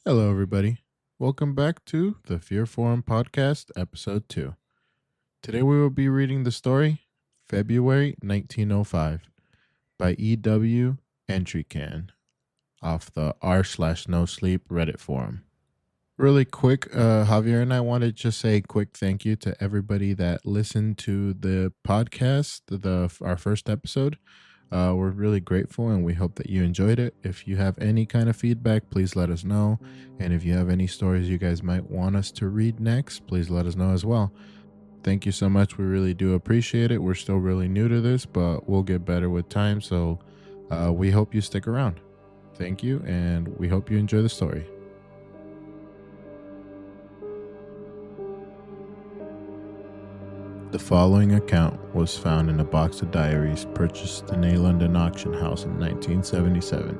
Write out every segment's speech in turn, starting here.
Hello, everybody. Welcome back to the Fear Forum Podcast, Episode 2. Today we will be reading the story February 1905 by E.W. Entrycan off the r/nosleep Reddit forum. Really quick, Javier and I want to just say a quick thank you to everybody that listened to the podcast, our first episode. We're really grateful and we hope that you enjoyed it. If you have any kind of feedback, please let us know. And if you have any stories you guys might want us to read next, please let us know as well. Thank you so much. We really do appreciate it. We're still really new to this, but we'll get better with time. So we hope you stick around. Thank you, and we hope you enjoy the story. The following account was found in a box of diaries purchased in a London auction house in 1977.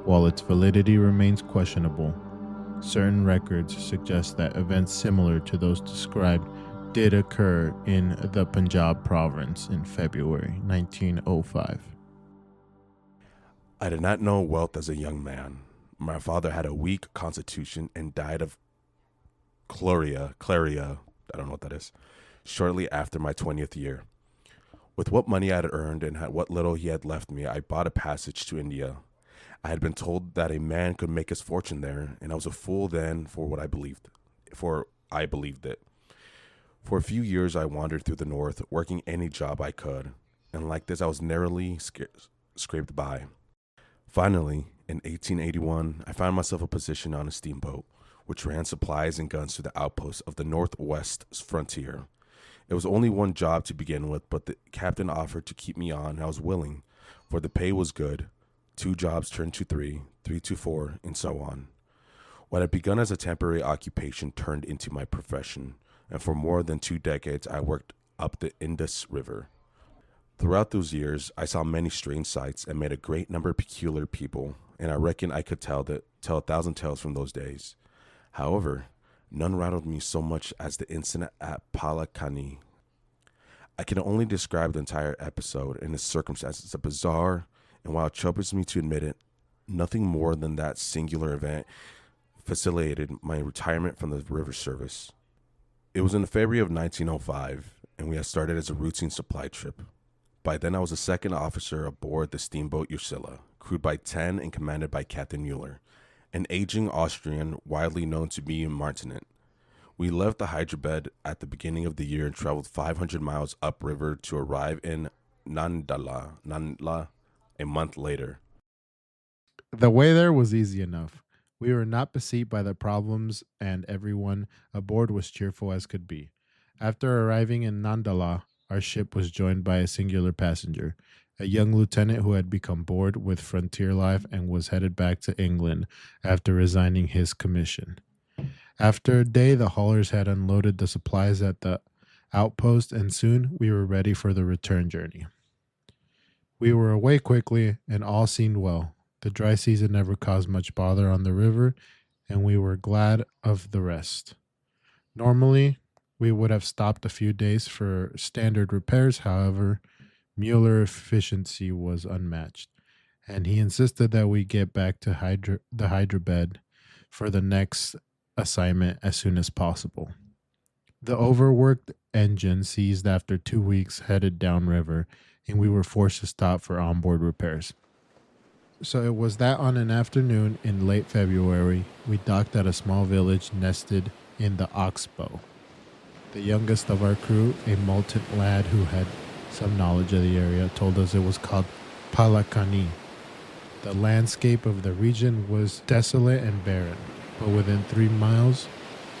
While its validity remains questionable, certain records suggest that events similar to those described did occur in the Punjab province in February 1905. I did not know wealth as a young man. My father had a weak constitution and died of chloria, I don't know what that is, shortly after my 20th year. With what money I had earned and what little he had left me, I bought a passage to India. I had been told that a man could make his fortune there, and I was a fool then for I believed it. For a few years, I wandered through the north, working any job I could, and like this, I was narrowly scraped by. Finally, in 1881, I found myself a position on a steamboat, which ran supplies and guns to the outposts of the northwest frontier. It was only one job to begin with, but the captain offered to keep me on, and I was willing, for the pay was good. 2 jobs turned to 3, 3 to 4, and so on. What had begun as a temporary occupation turned into my profession, and for more than 2 decades I worked up the Indus River. Throughout those years, I saw many strange sights and met a great number of peculiar people, and I reckon I could tell 1,000 tales from those days. However, none rattled me so much as the incident at Palakani. I can only describe the entire episode and its circumstances as bizarre, and while it troubles me to admit it, nothing more than that singular event facilitated my retirement from the river service. It was in February of 1905, and we had started as a routine supply trip. By then, I was a second officer aboard the steamboat Ursula, crewed by 10 and commanded by Captain Mueller, an aging Austrian widely known to be Martinet. We left the Hyderabad at the beginning of the year and traveled 500 miles upriver to arrive in Nandla a month later. The way there was easy enough. We were not beset by the problems, and everyone aboard was cheerful as could be. After arriving in Nandala, our ship was joined by a singular passenger, a young lieutenant who had become bored with frontier life and was headed back to England after resigning his commission. After a day, the haulers had unloaded the supplies at the outpost, and soon we were ready for the return journey. We were away quickly, and all seemed well. The dry season never caused much bother on the river, and we were glad of the rest. Normally, we would have stopped a few days for standard repairs. However, Mueller's efficiency was unmatched, and he insisted that we get back to the Hyderabad for the next assignment as soon as possible. The overworked engine seized after 2 weeks headed downriver, and we were forced to stop for onboard repairs. So it was that on an afternoon in late February, we docked at a small village nested in the Oxbow. The youngest of our crew, a militant lad who had some knowledge of the area, told us it was called Palakani. The landscape of the region was desolate and barren, but within 3 miles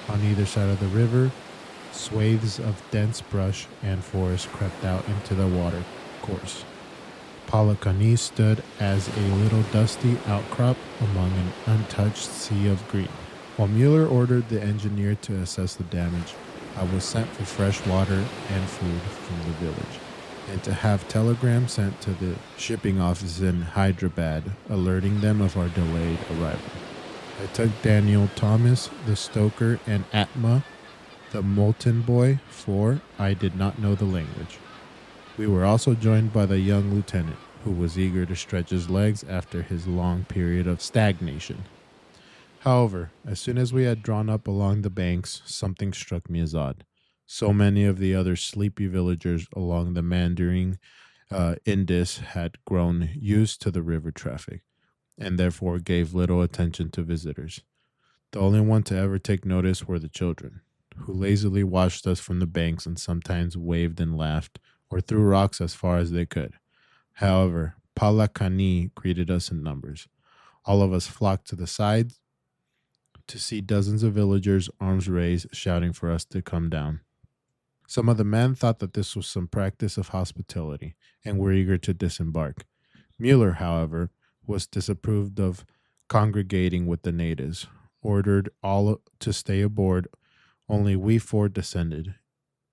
on either side of the river, swathes of dense brush and forest crept out into the water course. Palakani stood as a little dusty outcrop among an untouched sea of green. While Mueller ordered the engineer to assess the damage, I was sent for fresh water and food from the village, and to have telegrams sent to the shipping office in Hyderabad alerting them of our delayed arrival. I took Daniel Thomas, the stoker, and Atma, the molten boy, for I did not know the language. We were also joined by the young lieutenant, who was eager to stretch his legs after his long period of stagnation. However, as soon as we had drawn up along the banks, something struck me as odd. So many of the other sleepy villagers along the Mandarin Indus had grown used to the river traffic and therefore gave little attention to visitors. The only one to ever take notice were the children, who lazily watched us from the banks and sometimes waved and laughed or threw rocks as far as they could. However, Palakani greeted us in numbers. All of us flocked to the sides to see dozens of villagers, arms raised, shouting for us to come down. Some of the men thought that this was some practice of hospitality and were eager to disembark. Mueller, however, was disapproved of congregating with the natives, ordered all to stay aboard. Only we four descended,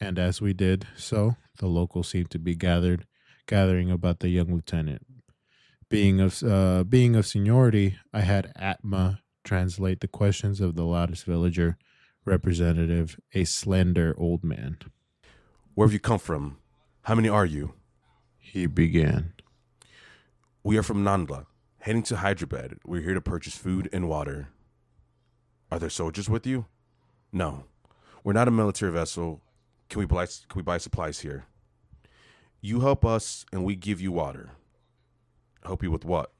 and as we did so, the locals seemed to be gathering about the young lieutenant. Being of seniority, I had Atma translate the questions of the loudest villager representative, a slender old man. Where have you come from? How many are you? He began. We are from Nandla, heading to Hyderabad. We're here to purchase food and water. Are there soldiers with you? No. We're not a military vessel. Can we buy supplies here? You help us and we give you water. Help you with what?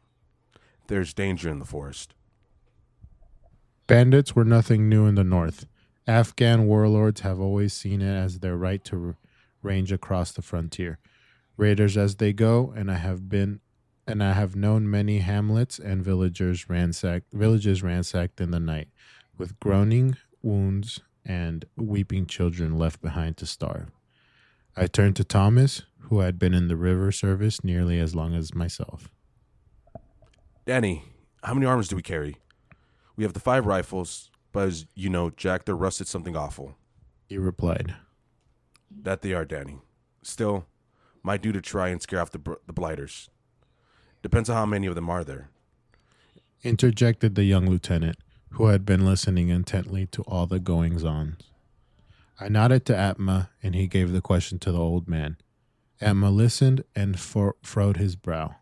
There's danger in the forest. Bandits were nothing new in the north. Afghan warlords have always seen it as their right to range across the frontier. Raiders as they go, and I have known many hamlets and villages ransacked in the night, with groaning wounds and weeping children left behind to starve. I turned to Thomas, who had been in the river service nearly as long as myself. Danny, how many arms do we carry? We have the 5 rifles, but as you know, Jack, they're rusted something awful. He replied. That they are, Danny. Still, might do to try and scare off the blighters. Depends on how many of them are there. Interjected the young lieutenant, who had been listening intently to all the goings on. I nodded to Atma, and he gave the question to the old man. Atma listened and furrowed his brow.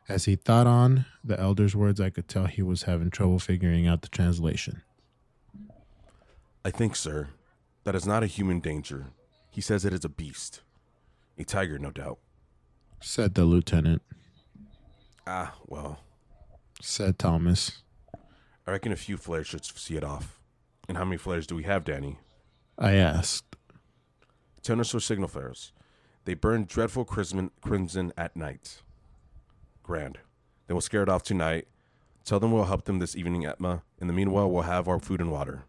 As he thought on the elder's words, I could tell he was having trouble figuring out the translation. I think, sir, that is not a human danger. He says it is a beast. A tiger, no doubt. Said the lieutenant. Ah, well, Said Thomas. I reckon a few flares should see it off. And how many flares do we have, Danny? I asked. 10 or so signal flares. They burn dreadful crimson at night. Grand. Then we'll scare it off tonight. Tell them we'll help them this evening, Etma. In the meanwhile, we'll have our food and water.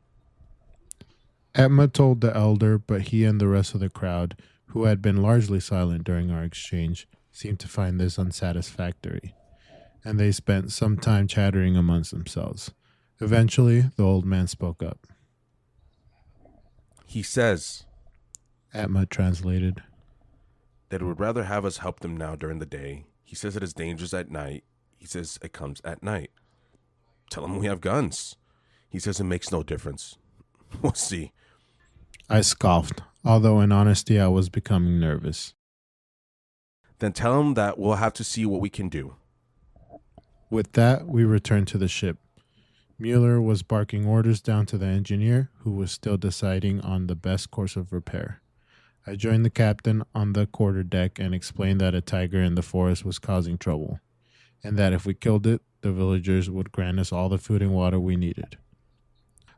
Atma told the elder, but he and the rest of the crowd, who had been largely silent during our exchange, seemed to find this unsatisfactory, and they spent some time chattering amongst themselves. Eventually, the old man spoke up. He says Atma translated. that he would rather have us help them now during the day. He says it is dangerous at night. He says it comes at night. Tell him we have guns. He says it makes no difference. We'll see. I scoffed, although in honesty I was becoming nervous. Then tell him that we'll have to see what we can do. With that, we returned to the ship. Mueller was barking orders down to the engineer, who was still deciding on the best course of repair. I joined the captain on the quarterdeck and explained that a tiger in the forest was causing trouble, and that if we killed it, the villagers would grant us all the food and water we needed.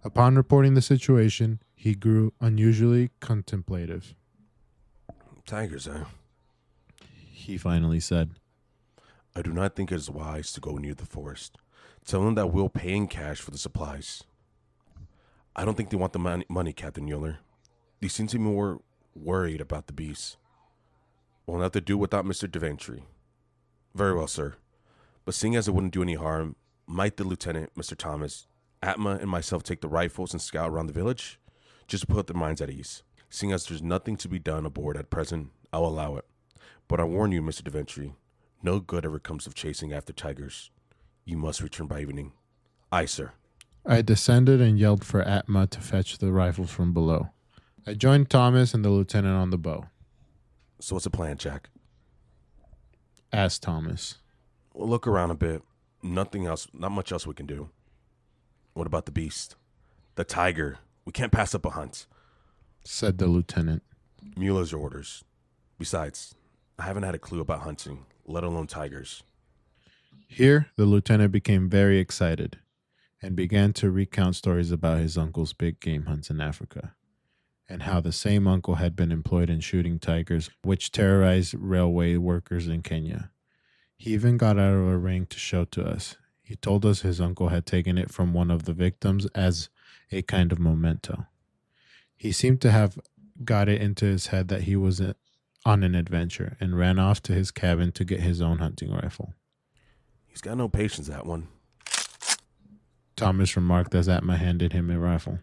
Upon reporting the situation, he grew unusually contemplative. Tigers, eh? He finally said. I do not think it is wise to go near the forest. Tell them that we'll pay in cash for the supplies. I don't think they want the money, Captain Mueller. They seem to be more worried about the beasts. We'll have to do without Mr. Deventry. Very well, sir. But seeing as it wouldn't do any harm, might the lieutenant, Mr. Thomas, Atma, and myself take the rifles and scout around the village? Just to put their minds at ease. Seeing as there's nothing to be done aboard at present, I'll allow it. But I warn you, Mr. Deventry, no good ever comes of chasing after tigers. You must return by evening. Aye, sir. I descended and yelled for Atma to fetch the rifles from below. I joined Thomas and the lieutenant on the bow. So what's the plan, Jack? Asked Thomas. We'll look around a bit. Nothing else, not much else we can do. What about the beast? The tiger. We can't pass up a hunt. said the lieutenant. Mueller's orders. Besides, I haven't had a clue about hunting, let alone tigers. Here, the lieutenant became very excited and began to recount stories about his uncle's big game hunts in Africa, and how the same uncle had been employed in shooting tigers, which terrorized railway workers in Kenya. He even got out of a ring to show to us. He told us his uncle had taken it from one of the victims as a kind of memento. He seemed to have got it into his head that he was on an adventure and ran off to his cabin to get his own hunting rifle. He's got no patience, that one. Thomas remarked as Atma handed him a rifle.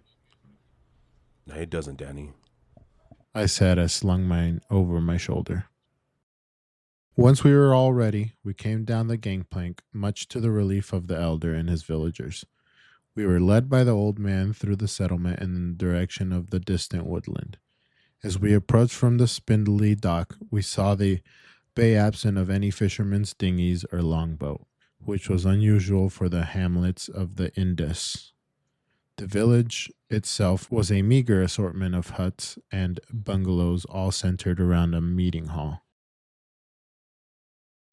No, he doesn't, Danny. I said as slung mine over my shoulder. Once we were all ready, we came down the gangplank, much to the relief of the elder and his villagers. We were led by the old man through the settlement in the direction of the distant woodland. As we approached from the spindly dock, we saw the bay absent of any fisherman's dinghies or longboat, which was unusual for the hamlets of the Indus. The village itself was a meager assortment of huts and bungalows, all centered around a meeting hall.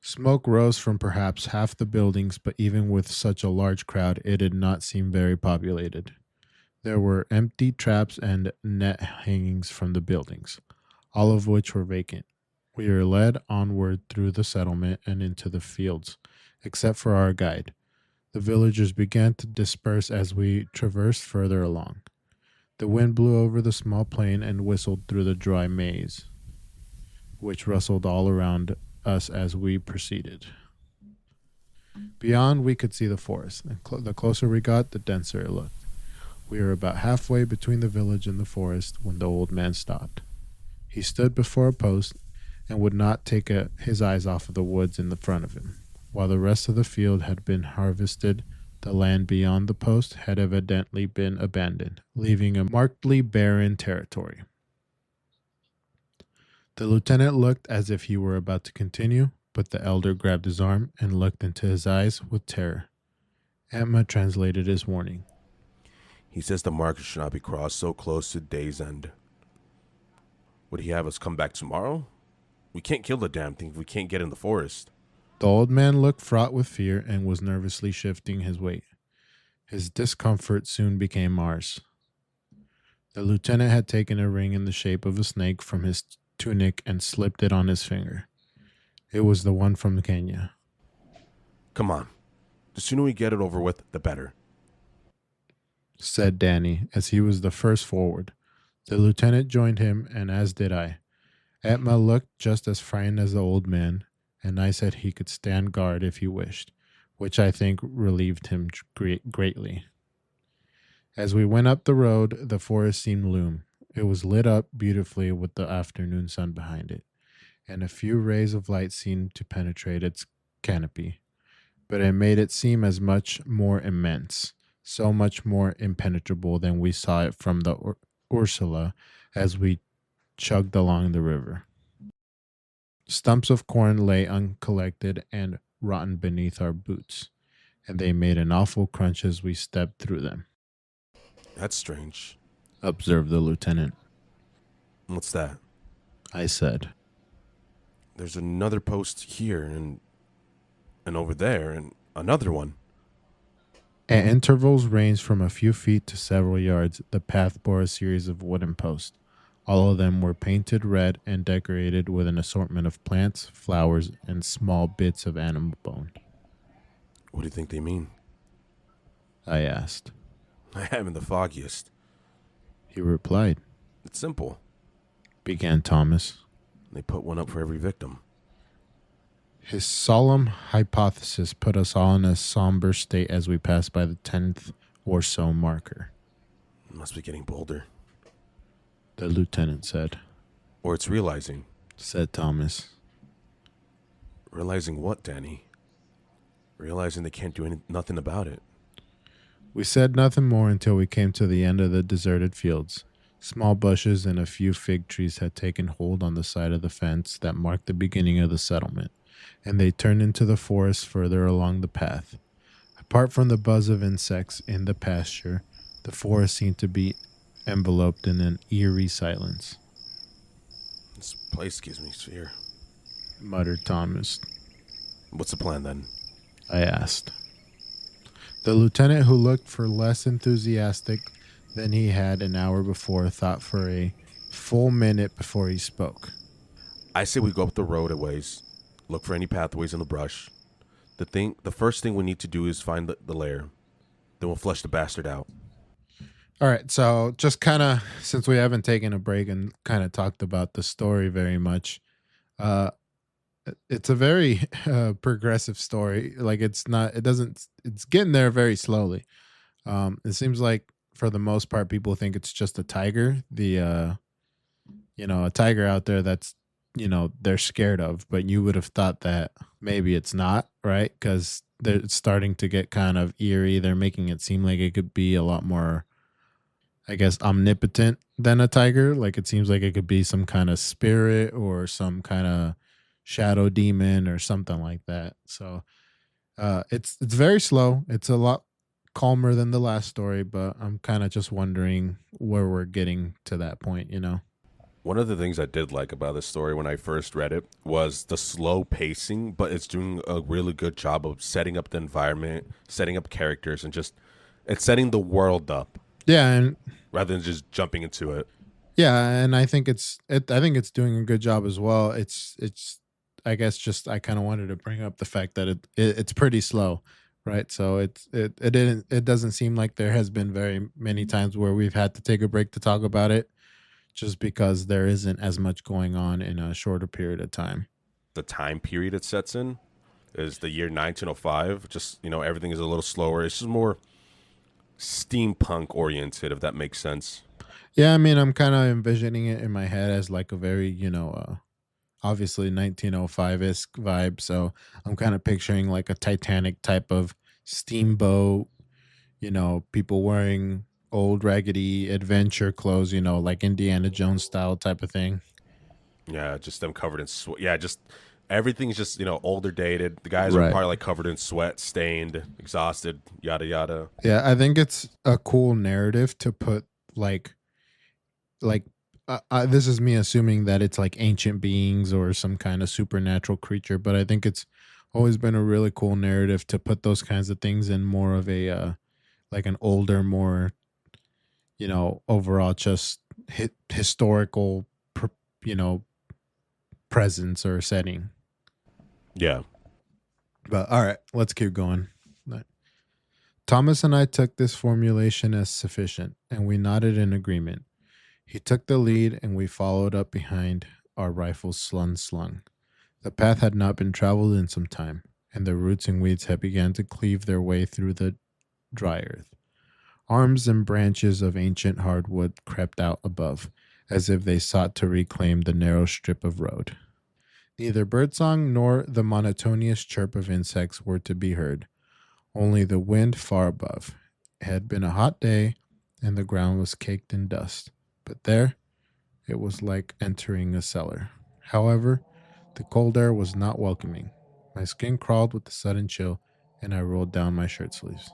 Smoke rose from perhaps half the buildings, but even with such a large crowd, it did not seem very populated. There were empty traps and net hangings from the buildings, all of which were vacant. We were led onward through the settlement and into the fields, except for our guide. The villagers began to disperse as we traversed further along. The wind blew over the small plain and whistled through the dry maize, which rustled all around us as we proceeded. Beyond, we could see the forest, and the closer we got, the denser it looked. We were about halfway between the village and the forest when the old man stopped. He stood before a post and would not take his eyes off of the woods in the front of him. While the rest of the field had been harvested, the land beyond the post had evidently been abandoned, leaving a markedly barren territory. The lieutenant looked as if he were about to continue, but the elder grabbed his arm and looked into his eyes with terror. Emma translated his warning. He says the market should not be crossed so close to day's end. Would he have us come back tomorrow? We can't kill the damn thing if we can't get in the forest. The old man looked fraught with fear and was nervously shifting his weight. His discomfort soon became ours. The lieutenant had taken a ring in the shape of a snake from his tunic and slipped it on his finger. It was the one from Kenya. Come on. The sooner we get it over with, the better, said Danny as he was the first forward. The lieutenant joined him, and as did I. Atma looked just as frightened as the old man, and I said he could stand guard if he wished, which I think relieved him greatly. As we went up the road, the forest seemed loom. It was lit up beautifully with the afternoon sun behind it, and a few rays of light seemed to penetrate its canopy. But it made it seem as much more immense, so much more impenetrable than we saw it from the Ursula as we chugged along the river. Stumps of corn lay uncollected and rotten beneath our boots, and they made an awful crunch as we stepped through them, That's strange. observed the lieutenant. What's that? I said. There's another post here and over there and another one. At intervals ranged from a few feet to several yards, the path bore a series of wooden posts. All of them were painted red and decorated with an assortment of plants, flowers, and small bits of animal bone. What do you think they mean? I asked. I haven't the foggiest. He replied. It's simple. Began Thomas. They put one up for every victim. His solemn hypothesis put us all in a somber state as we passed by the 10th or so marker. It must be getting bolder. The lieutenant said. Or it's realizing. Said Thomas. Realizing what, Danny? Realizing they can't do nothing about it. We said nothing more until we came to the end of the deserted fields. Small bushes and a few fig trees had taken hold on the side of the fence that marked the beginning of the settlement, and they turned into the forest further along the path. Apart from the buzz of insects in the pasture, the forest seemed to be enveloped in an eerie silence, This place gives me fear. muttered Thomas. What's the plan then? I asked. The lieutenant, who looked for less enthusiastic than he had an hour before, thought for a full minute before he spoke. I say we go up the road a ways, look for any pathways in the brush. The first thing we need to do is find the lair. Then we'll flush the bastard out. All right, so just kind of since we haven't taken a break and kind of talked about the story very much, uh, it's a very progressive story. Like it's not, it doesn't, it's getting there very slowly. It seems like for the most part, people think it's just a tiger. A tiger out there that's they're scared of, but you would have thought that maybe it's not, right? Because it's starting to get kind of eerie. They're making it seem like it could be a lot more, I guess, omnipotent than a tiger. Like it seems like it could be some kind of spirit or some kind of shadow demon or something like that. So it's very slow. It's a lot calmer than the last story, but I'm kind of just wondering where we're getting to that point. One of the things I did like about this story when I first read it was the slow pacing, but it's doing a really good job of setting up the environment, setting up characters, and just it's setting the world up Yeah, and rather than just jumping into it. yeah, and I think it's doing a good job as well. It's I guess just I kind of wanted to bring up the fact that it's pretty slow, right? So it doesn't seem like there has been very many times where we've had to take a break to talk about it just because there isn't as much going on in a shorter period of time. The time period it sets in is the year 1905. Just, everything is a little slower. It's just more steampunk oriented, if that makes sense. Yeah, I mean, I'm kind of envisioning it in my head as like a very, obviously 1905 esque vibe. So I'm kind of picturing like a Titanic type of steamboat, people wearing old raggedy adventure clothes, like Indiana Jones style type of thing. Yeah, just them covered in sweat. Yeah, just everything's just, older dated. The guys are Right. probably like covered in sweat, stained, exhausted, yada, yada. Yeah, I think it's a cool narrative to put like this is me assuming that it's like ancient beings or some kind of supernatural creature, but I think it's always been a really cool narrative to put those kinds of things in more of a like an older, more overall just historical, you know, presence or setting. Yeah. But all right, let's keep going. Right. Thomas and I took this formulation as sufficient, and we nodded in agreement. He took the lead, and we followed up behind, our rifles slung. The path had not been traveled in some time, and the roots and weeds had begun to cleave their way through the dry earth. Arms and branches of ancient hardwood crept out above, as if they sought to reclaim the narrow strip of road. Neither birdsong nor the monotonous chirp of insects were to be heard, only the wind far above. It had been a hot day, and the ground was caked in dust, but there it was like entering a cellar. However, the cold air was not welcoming. My skin crawled with the sudden chill, and I rolled down my shirt sleeves.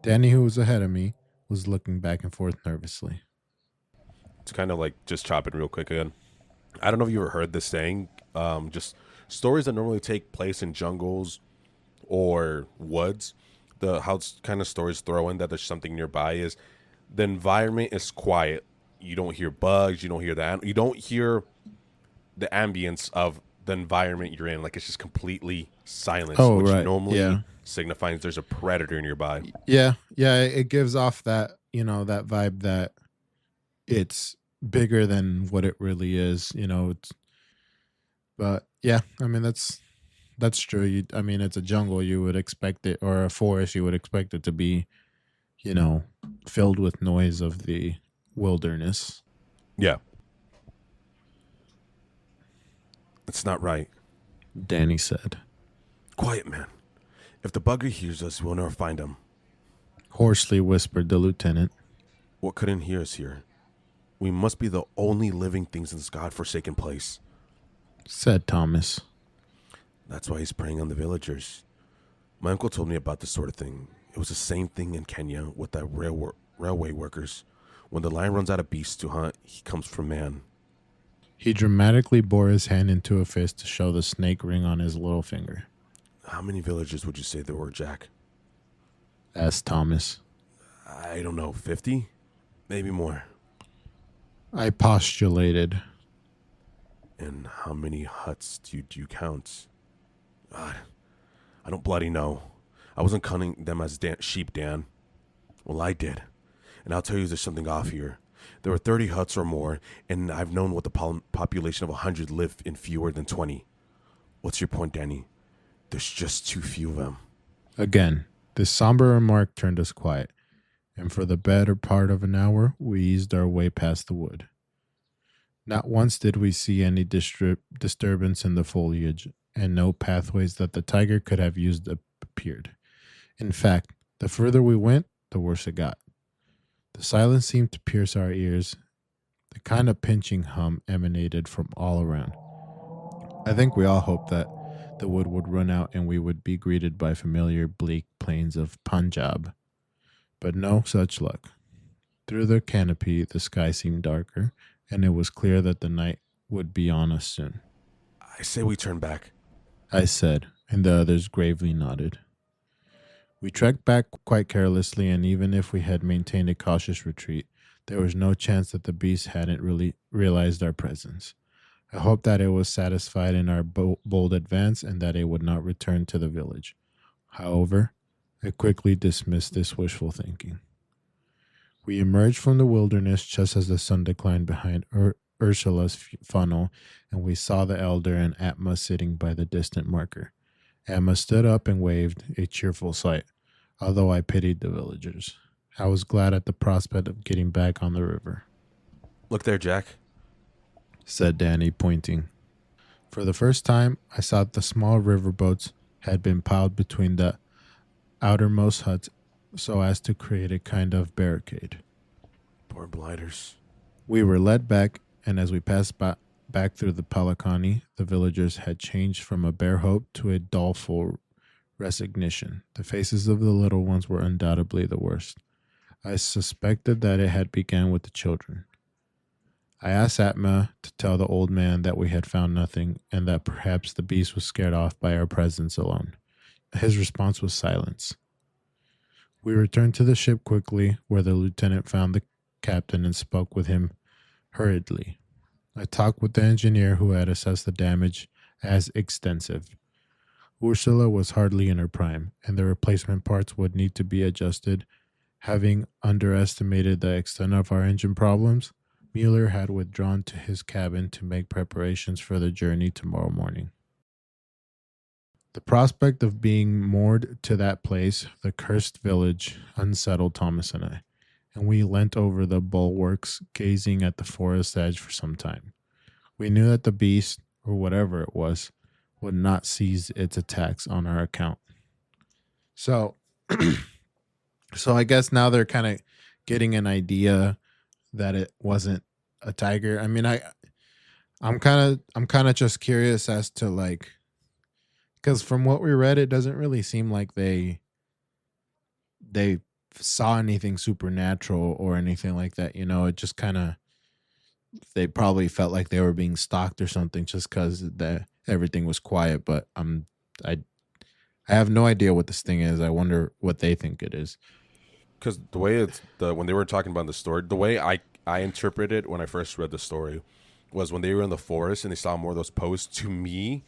Danny, who was ahead of me, was looking back and forth nervously. It's kind of like just chopping real quick again. I don't know if you ever heard this saying. Just stories that normally take place in jungles or woods. The how kind of stories throw in that there's something nearby is the environment is quiet. You don't hear bugs. You don't hear that. You don't hear the ambience of the environment you're in. Like it's just completely silence, Oh, which right. normally Yeah. signifies there's a predator nearby. Yeah. Yeah. It gives off that, that vibe that it's bigger than what it really is, but yeah, I mean, that's true. I mean, it's a jungle. You would expect it, or a forest. You would expect it to be, you know, filled with noise of the wilderness. Yeah, it's not right. Danny said. Quiet, man. If the bugger hears us, we'll never find him. Hoarsely whispered the lieutenant. What couldn't hear us here? We must be the only living things in this godforsaken place. Said Thomas. That's why he's preying on the villagers. My uncle told me about this sort of thing. It was the same thing in Kenya with the railway workers. When the lion runs out of beasts to hunt, he comes for man. He dramatically bore his hand into a fist to show the snake ring on his little finger. How many villages would you say there were, Jack? Asked Thomas. I don't know, 50? Maybe more. I postulated. And how many huts do you count? God, I don't bloody know. I wasn't counting them as sheep, Dan. Well, I did. And I'll tell you there's something off here. There were 30 huts or more, and I've known what the population of 100 live in fewer than 20. What's your point, Danny? There's just too few of them. Again, this somber remark turned us quiet, and for the better part of an hour, we eased our way past the wood. Not once did we see any disturbance in the foliage, and no pathways that the tiger could have used appeared. In fact, the further we went, the worse it got. The silence seemed to pierce our ears. The kind of pinching hum emanated from all around. I think we all hoped that the wood would run out and we would be greeted by familiar bleak plains of Punjab. But no such luck. Through the canopy, the sky seemed darker, and it was clear that the night would be on us soon. I say we turn back. I said, and the others gravely nodded. We trekked back quite carelessly, and even if we had maintained a cautious retreat, there was no chance that the beast hadn't really realized our presence. I hoped that it was satisfied in our bold advance and that it would not return to the village. However, I quickly dismissed this wishful thinking. We emerged from the wilderness just as the sun declined behind Ursula's funnel, and we saw the elder and Atma sitting by the distant marker. Atma stood up and waved, a cheerful sight, although I pitied the villagers. I was glad at the prospect of getting back on the river. Look there, Jack, said Danny, pointing. For the first time, I saw that the small river boats had been piled between the outermost huts so as to create a kind of barricade. Poor blighters. We were led back, and as we passed back through the Palakani, the villagers had changed from a bare hope to a doleful resignation. The faces of the little ones were undoubtedly the worst. I suspected that it had begun with the children. I asked Atma to tell the old man that we had found nothing and that perhaps the beast was scared off by our presence alone. His response was silence. We returned to the ship quickly, where the lieutenant found the captain and spoke with him hurriedly. I talked with the engineer who had assessed the damage as extensive. Ursula was hardly in her prime, and the replacement parts would need to be adjusted. Having underestimated the extent of our engine problems, Mueller had withdrawn to his cabin to make preparations for the journey tomorrow morning. The prospect of being moored to that place, the cursed village, unsettled Thomas and I, and we leant over the bulwarks, gazing at the forest edge for some time. We knew that the beast, or whatever it was, would not cease its attacks on our account. So, so I guess now they're kind of getting an idea that it wasn't a tiger. I mean, I'm kind of just curious as to like, because from what we read, it doesn't really seem like they saw anything supernatural or anything like that. You know, it just kind of, they probably felt like they were being stalked or something just because everything was quiet. But I have no idea what this thing is. I wonder what they think it is. Because the way when they were talking about the story, the way I interpreted it when I first read the story was when they were in the forest and they saw more of those posts. To me,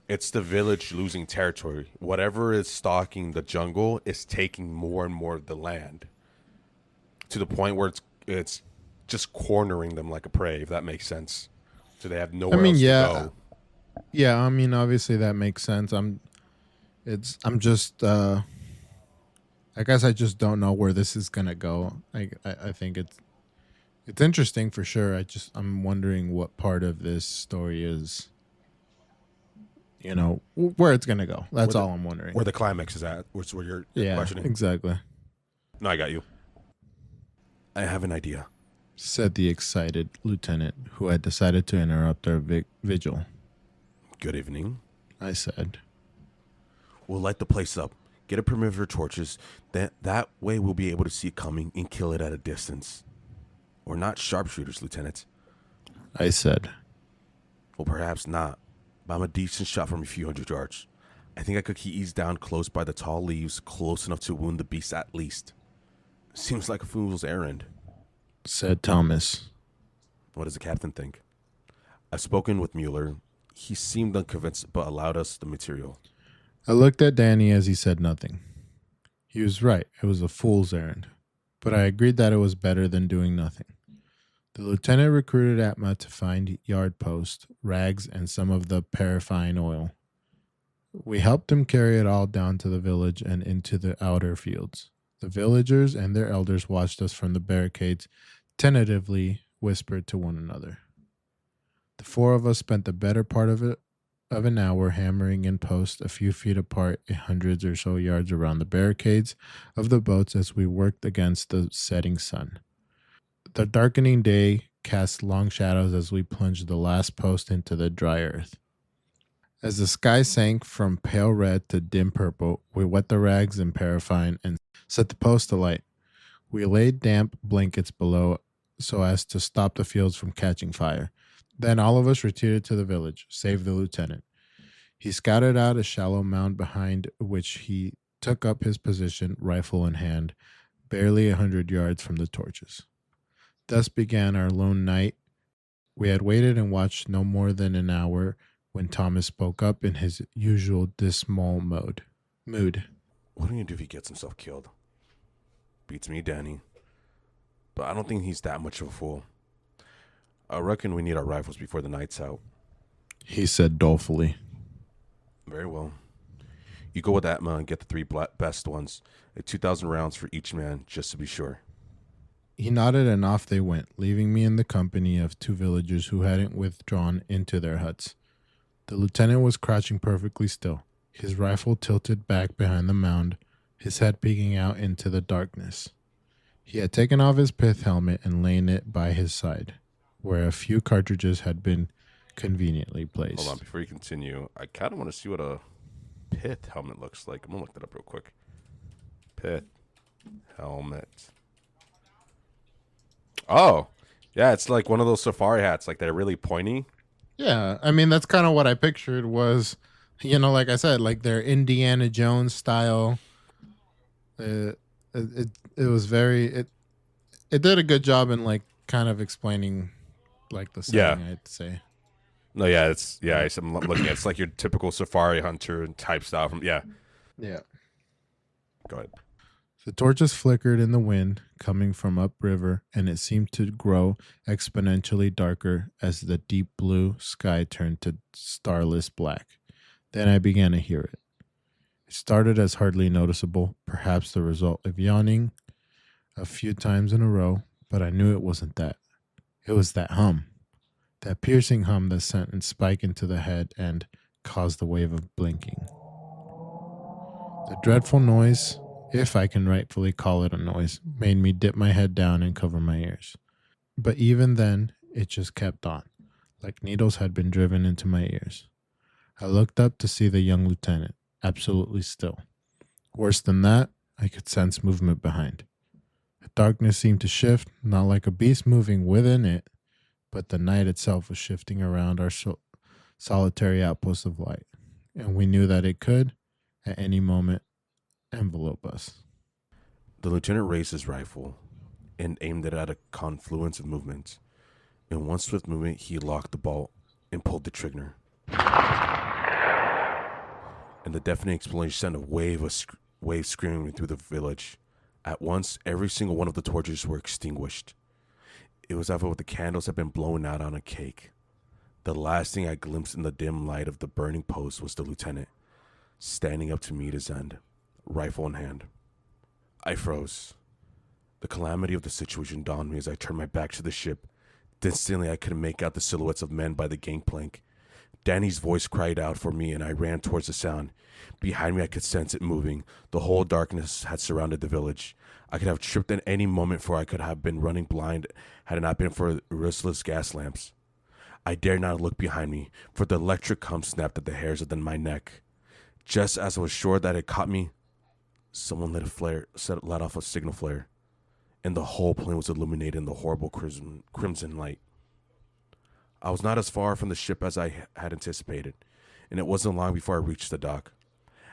it's the village losing territory. Whatever is stalking the jungle is taking more and more of the land to the point where it's just cornering them like a prey, if that makes sense. So they have nowhere else to go. Yeah, I mean, obviously that makes sense. I guess I just don't know where this is gonna go. I think it's interesting for sure. I'm wondering what part of this story is, you know, where it's gonna go. That's all I'm wondering. Where the climax is at, which is where you're questioning. Exactly. No, I got you. I have an idea, said the excited lieutenant, who had decided to interrupt our vigil. Good evening, I said. We'll light the place up, Get a perimeter torches. That way we'll be able to see it coming and kill it at a distance. We're not sharpshooters, Lieutenant. I said. Well, perhaps not, but I'm a decent shot from a few hundred yards. I think I could ease down close by the tall leaves, close enough to wound the beast at least. Seems like a fool's errand. Said Thomas. What does the captain think? I've spoken with Mueller. He seemed unconvinced, but allowed us the material. I looked at Danny as he said nothing. He was right. It was a fool's errand. But I agreed that it was better than doing nothing. The lieutenant recruited Atma to find yard posts, rags, and some of the paraffin oil. We helped him carry it all down to the village and into the outer fields. The villagers and their elders watched us from the barricades, tentatively whispered to one another. The four of us spent the better part of an hour hammering in posts a few feet apart, hundreds or so yards around the barricades of the boats as we worked against the setting sun. The darkening day cast long shadows as we plunged the last post into the dry earth. As the sky sank from pale red to dim purple, we wet the rags in paraffin and set the post alight. We laid damp blankets below so as to stop the fields from catching fire. Then all of us retreated to the village, save the lieutenant. He scouted out a shallow mound behind which he took up his position, rifle in hand, barely 100 yards from the torches. Thus began our lone night. We had waited and watched no more than an hour when Thomas spoke up in his usual dismal mood. What are you gonna do if he gets himself killed? Beats me, Danny. But I don't think he's that much of a fool. I reckon we need our rifles before the night's out. He said dolefully. Very well. You go with Atma and get the three best ones. 2,000 rounds for each man, just to be sure. He nodded and off they went, leaving me in the company of two villagers who hadn't withdrawn into their huts. The lieutenant was crouching perfectly still, his rifle tilted back behind the mound, his head peeking out into the darkness. He had taken off his pith helmet and lain it by his side, where a few cartridges had been conveniently placed. Hold on, before you continue, I kind of want to see what a pith helmet looks like. I'm going to look that up real quick. Pith helmet. Oh, yeah, it's like one of those safari hats, like they're really pointy. Yeah, I mean that's kind of what I pictured was, like I said, like their Indiana Jones style. It was it did a good job in like kind of explaining like the setting. Yeah. I'd say. No, yeah, I'm looking at it's like your typical safari hunter type style from Yeah. Go ahead. The torches flickered in the wind coming from upriver, and it seemed to grow exponentially darker as the deep blue sky turned to starless black. Then I began to hear it. It started as hardly noticeable, perhaps the result of yawning a few times in a row, but I knew it wasn't that. It was that hum, that piercing hum that sent a spike into the head and caused a wave of blinking. The dreadful noise, if I can rightfully call it a noise, made me dip my head down and cover my ears. But even then, it just kept on, like needles had been driven into my ears. I looked up to see the young lieutenant, absolutely still. Worse than that, I could sense movement behind. The darkness seemed to shift, not like a beast moving within it, but the night itself was shifting around our solitary outpost of light, and we knew that it could, at any moment, envelope us. The lieutenant raised his rifle and aimed it at a confluence of movements. In one swift movement, he locked the bolt and pulled the trigger. And the deafening explosion sent a wave screaming through the village. At once, every single one of the torches were extinguished. It was as if the candles had been blown out on a cake. The last thing I glimpsed in the dim light of the burning post was the lieutenant, standing up to meet his end, rifle in hand. I froze. The calamity of the situation dawned me as I turned my back to the ship. Instantly, I could make out the silhouettes of men by the gangplank. Danny's voice cried out for me, and I ran towards the sound. Behind me, I could sense it moving. The whole darkness had surrounded the village. I could have tripped at any moment, for I could have been running blind had it not been for restless gas lamps. I dared not look behind me, for the electric hum snapped at the hairs of my neck. Just as I was sure that it caught me, Someone let off a signal flare, and the whole plane was illuminated in the horrible crimson light. I was not as far from the ship as I had anticipated, and it wasn't long before I reached the dock.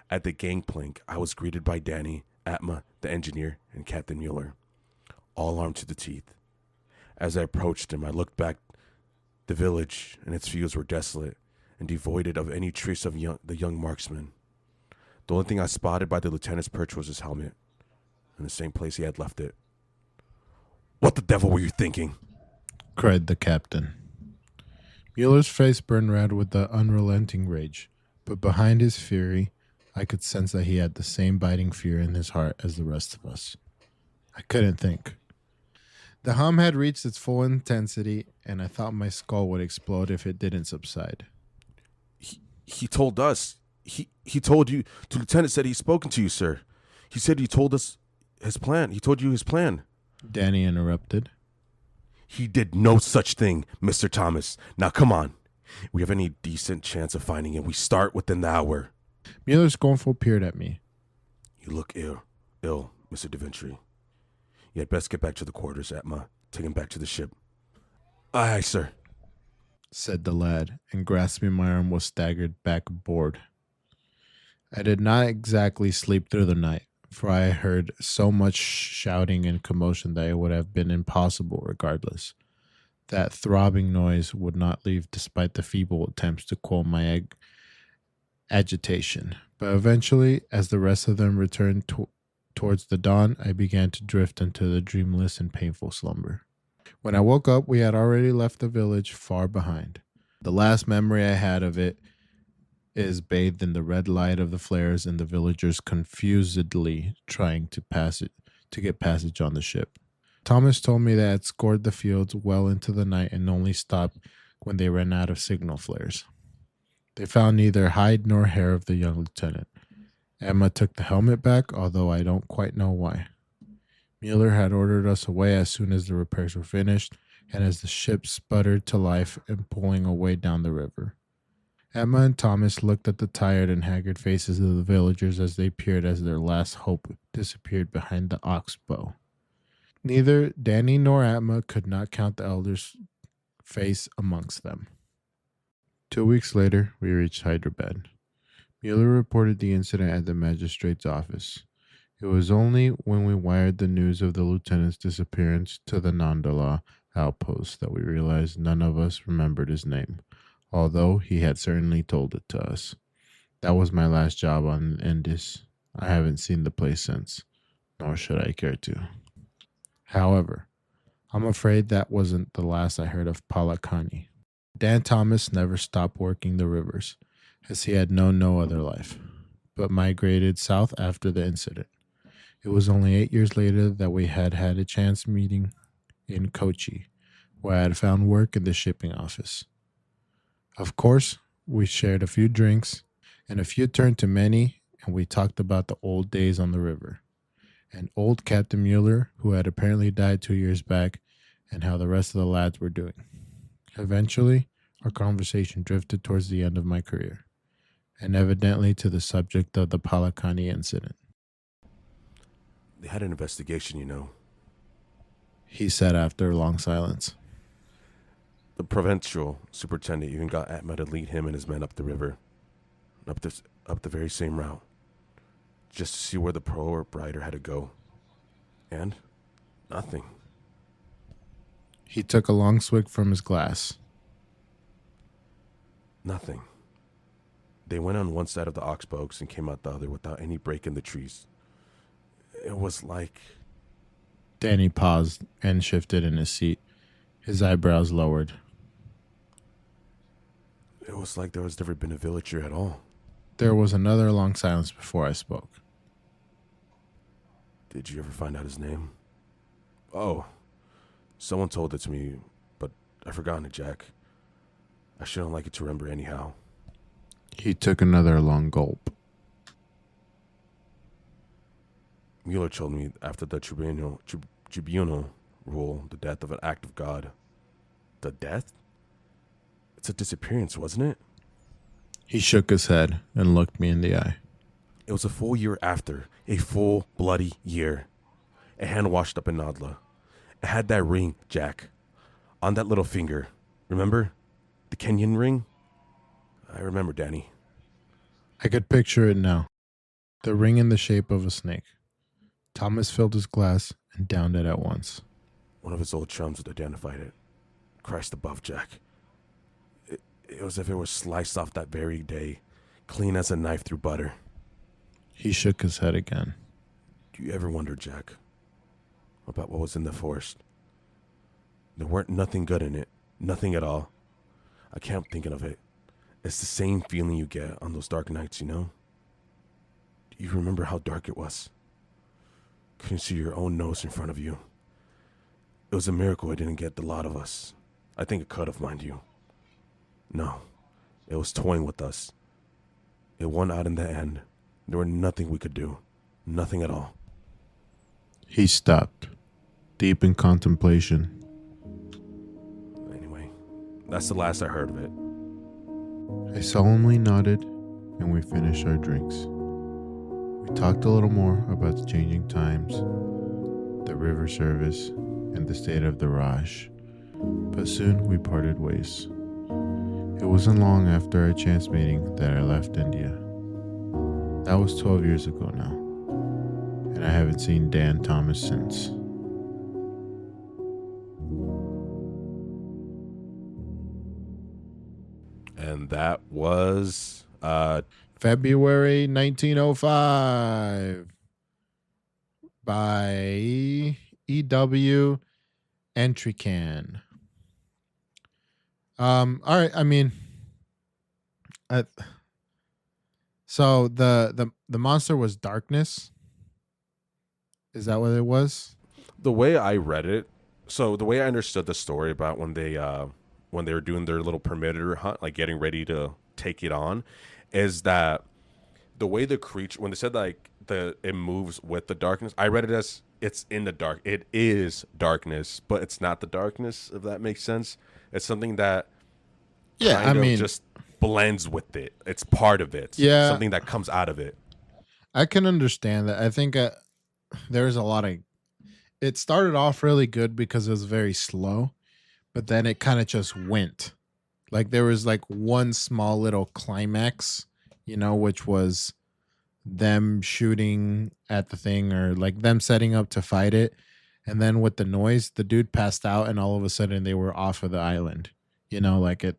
At the gangplank, I was greeted by Danny, Atma, the engineer, and Captain Mueller, all armed to the teeth. As I approached him, I looked back. The village and its views were desolate and devoid of any trace of the young marksman. The only thing I spotted by the lieutenant's perch was his helmet, in the same place he had left it. "What the devil were you thinking?" cried the captain. Mueller's face burned red with the unrelenting rage, but behind his fury, I could sense that he had the same biting fear in his heart as the rest of us. I couldn't think. The hum had reached its full intensity, and I thought my skull would explode if it didn't subside. He told us. He told you. The lieutenant said he's spoken to you, sir. He said he told us his plan. He told you his plan. Danny interrupted. He did no such thing, Mr. Thomas. Now come on. We have any decent chance of finding him. We start within the hour. Mueller scornful peered at me. You look ill, Mr. Deventry. You had best get back to the quarters, Atma. Take him back to the ship. Aye, sir, said the lad, and grasping my arm was staggered back aboard. I did not exactly sleep through the night, for I heard so much shouting and commotion that it would have been impossible regardless. That throbbing noise would not leave despite the feeble attempts to quell my agitation. But eventually, as the rest of them returned towards the dawn, I began to drift into the dreamless and painful slumber. When I woke up, we had already left the village far behind. The last memory I had of it is bathed in the red light of the flares and the villagers confusedly trying to get passage on the ship. Thomas told me they had scored the fields well into the night and only stopped when they ran out of signal flares. They found neither hide nor hair of the young lieutenant. Emma took the helmet back, although I don't quite know why. Mueller had ordered us away as soon as the repairs were finished and as the ship sputtered to life and pulling away down the river. Emma and Thomas looked at the tired and haggard faces of the villagers as they peered as their last hope disappeared behind the oxbow. Neither Danny nor Emma could not count the elder's face amongst them. 2 weeks later, we reached Hyderabad. Mueller reported the incident at the magistrate's office. It was only when we wired the news of the lieutenant's disappearance to the Nandala outpost that we realized none of us remembered his name, although he had certainly told it to us. That was my last job on Indus. I haven't seen the place since, nor should I care to. However, I'm afraid that wasn't the last I heard of Palakani. Dan Thomas never stopped working the rivers, as he had known no other life, but migrated south after the incident. It was only 8 years later that we had a chance meeting in Kochi, where I had found work in the shipping office. Of course, we shared a few drinks, and a few turned to many, and we talked about the old days on the river, and old Captain Mueller, who had apparently died 2 years back, and how the rest of the lads were doing. Eventually, our conversation drifted towards the end of my career, and evidently to the subject of the Palakani incident. They had an investigation, you know. He said after a long silence. The provincial superintendent even got Atma to lead him and his men up the river, up the very same route, just to see where the poor rider had to go. And nothing. He took a long swig from his glass. Nothing. They went on one side of the oxbows and came out the other without any break in the trees. It was like... Danny paused and shifted in his seat, his eyebrows lowered. It was like there was never been a village here at all. There was another long silence before I spoke. Did you ever find out his name? Oh, someone told it to me, but I've forgotten it, Jack. I shouldn't like it to remember anyhow. He took another long gulp. Mueller told me after the tribunal rule, the death of an act of God. The death? It's a disappearance, wasn't it? He shook his head and looked me in the eye. It was a full year after, a full bloody year. A hand washed up in Nadla. It had that ring, Jack, on that little finger. Remember? The Kenyan ring? I remember, Danny. I could picture it now. The ring in the shape of a snake. Thomas filled his glass and downed it at once. One of his old chums had identified it. Christ above, Jack. It was as if it was sliced off that very day, clean as a knife through butter. He shook his head again. Do you ever wonder, Jack, about what was in the forest? There weren't nothing good in it. Nothing at all. I can't thinking of it. It's the same feeling you get on those dark nights, you know? Do you remember how dark it was? Couldn't see your own nose in front of you. It was a miracle it didn't get the lot of us. I think it could have, mind you. No, it was toying with us. It won out in the end. There was nothing we could do. Nothing at all. He stopped, deep in contemplation. Anyway, that's the last I heard of it. I solemnly nodded, and we finished our drinks. We talked a little more about the changing times, the river service, and the state of the Raj, but soon we parted ways. It wasn't long after our chance meeting that I left India. That was 12 years ago now, and I haven't seen Dan Thomas since. And that was February 1905 by E.W. Entrycan. All right. I mean, uh, so the monster was darkness. Is that what it was? the way I read it. So the way I understood the story about when they were doing their little perimeter hunt, like getting ready to take it on, is that the way the creature, when they said like it moves with the darkness, I read it as it's in the dark. It is darkness, but it's not the darkness. If that makes sense, it's something that Yeah, I kind of mean, just blends with it. It's part of it. yeah, Something that comes out of it. I can understand that. I think there's a lot of. It started off really good because it was very slow, but then it kind of just went. Like there was like one small little climax, which was them shooting at the thing or like them setting up to fight it. And then with the noise, the dude passed out and all of a sudden they were off of the island. Like it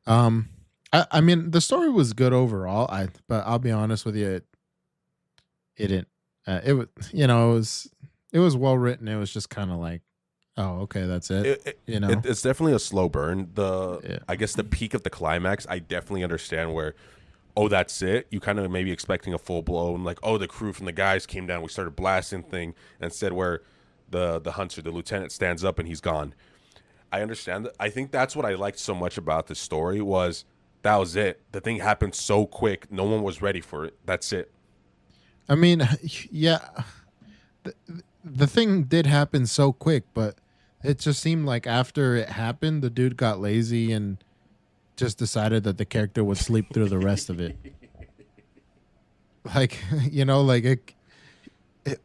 um I mean the story was good overall. But I'll be honest with you, it didn't it was it was well written. It was just kind of like, oh, okay, that's it. it, it, You know? it's definitely a slow burn. Yeah. I guess the peak of the climax, I definitely understand where, oh, that's it. You kind of maybe expecting a full blown, like, oh, the crew from the guys came down, we started blasting thing, and said where the hunter, the lieutenant, stands up and he's gone. I understand that. I think that's what I liked so much about this story was that was it. The thing happened so quick, no one was ready for it. That's it. I mean, yeah, the, the thing did happen so quick, but it just seemed like after it happened, the dude got lazy and just decided that the character would sleep through the rest of it. Like, like it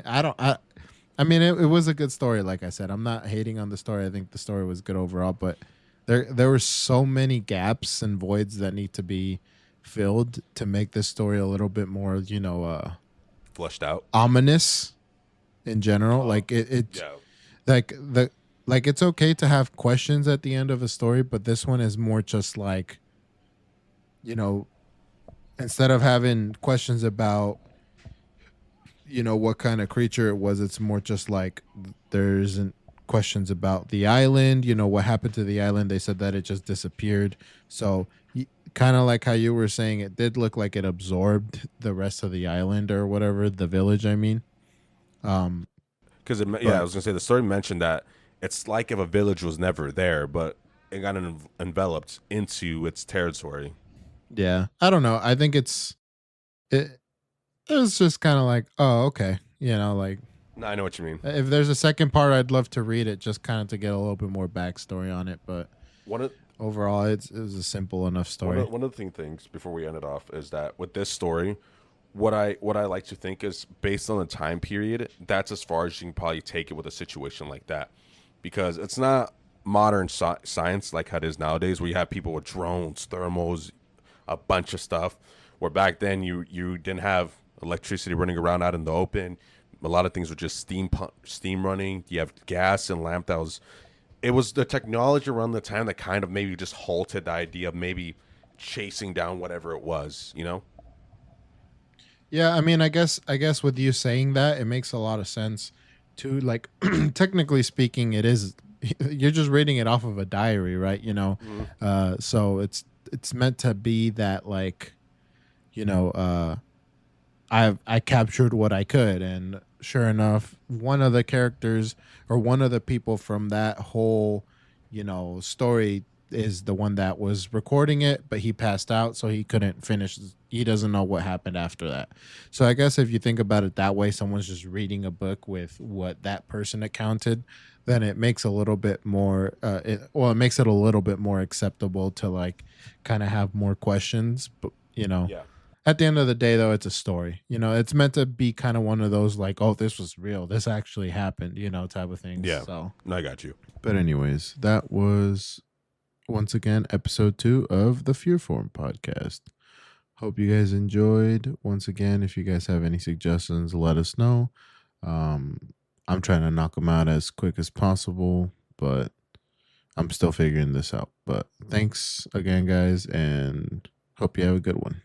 I don't, I mean, it was a good story. Like I said, I'm not hating on the story. I think the story was good overall, but there were so many gaps and voids that need to be filled to make this story a little bit more, Flushed out. ominous in general. Like it Yeah. like the like it's okay to have questions at the end of a story, but this one is more just like, you know, instead of having questions about, what kind of creature it was, it's more just like there isn't questions about the island, what happened to the island. They said that it just disappeared. So kind of like how you were saying, it did look like it absorbed the rest of the island or whatever, the village, I mean. Um, Because I but was gonna say the story mentioned that it's like if a village was never there, but it got enveloped into its territory. yeah, I don't know. I think it, it was just kind of like, oh, okay. Like No, I know what you mean. if there's a second part, I'd love to read it just kind of to get a little bit more backstory on it. But One of overall, it was a simple enough story. One of the things before we end it off is that with this story, what I like to think is based on the time period, that's as far as you can probably take it with a situation like that, because it's not modern science like how it is nowadays, where you have people with drones, thermals, a bunch of stuff. Where back then you didn't have electricity running around out in the open. A lot of things were just steam running. You have gas and lamp. That was it was the technology around the time that kind of maybe just halted the idea of maybe chasing down whatever it was. You know? Yeah, I mean, I guess with you saying that, it makes a lot of sense. To like, technically speaking, it is you're just reading it off of a diary, right? Mm-hmm. So it's meant to be that like, you know, I captured what I could, and sure enough, one of the characters or one of the people from that whole, story is the one that was recording it, but he passed out, so he couldn't finish. He doesn't know what happened after that. So I guess if you think about it that way, someone's just reading a book with what that person accounted, then it makes a little bit more. It makes it a little bit more acceptable to like kind of have more questions, but Yeah. at the end of the day, though, it's a story. It's meant to be kind of one of those like, oh, this was real. This actually happened, type of things. Yeah. So, No, I got you. but anyways, that was once again episode 2 of the Fear Form podcast. Hope you guys enjoyed. Once again, if you guys have any suggestions, let us know. I'm trying to knock them out as quick as possible, but I'm still figuring this out. But thanks again, guys, and hope you have a good one.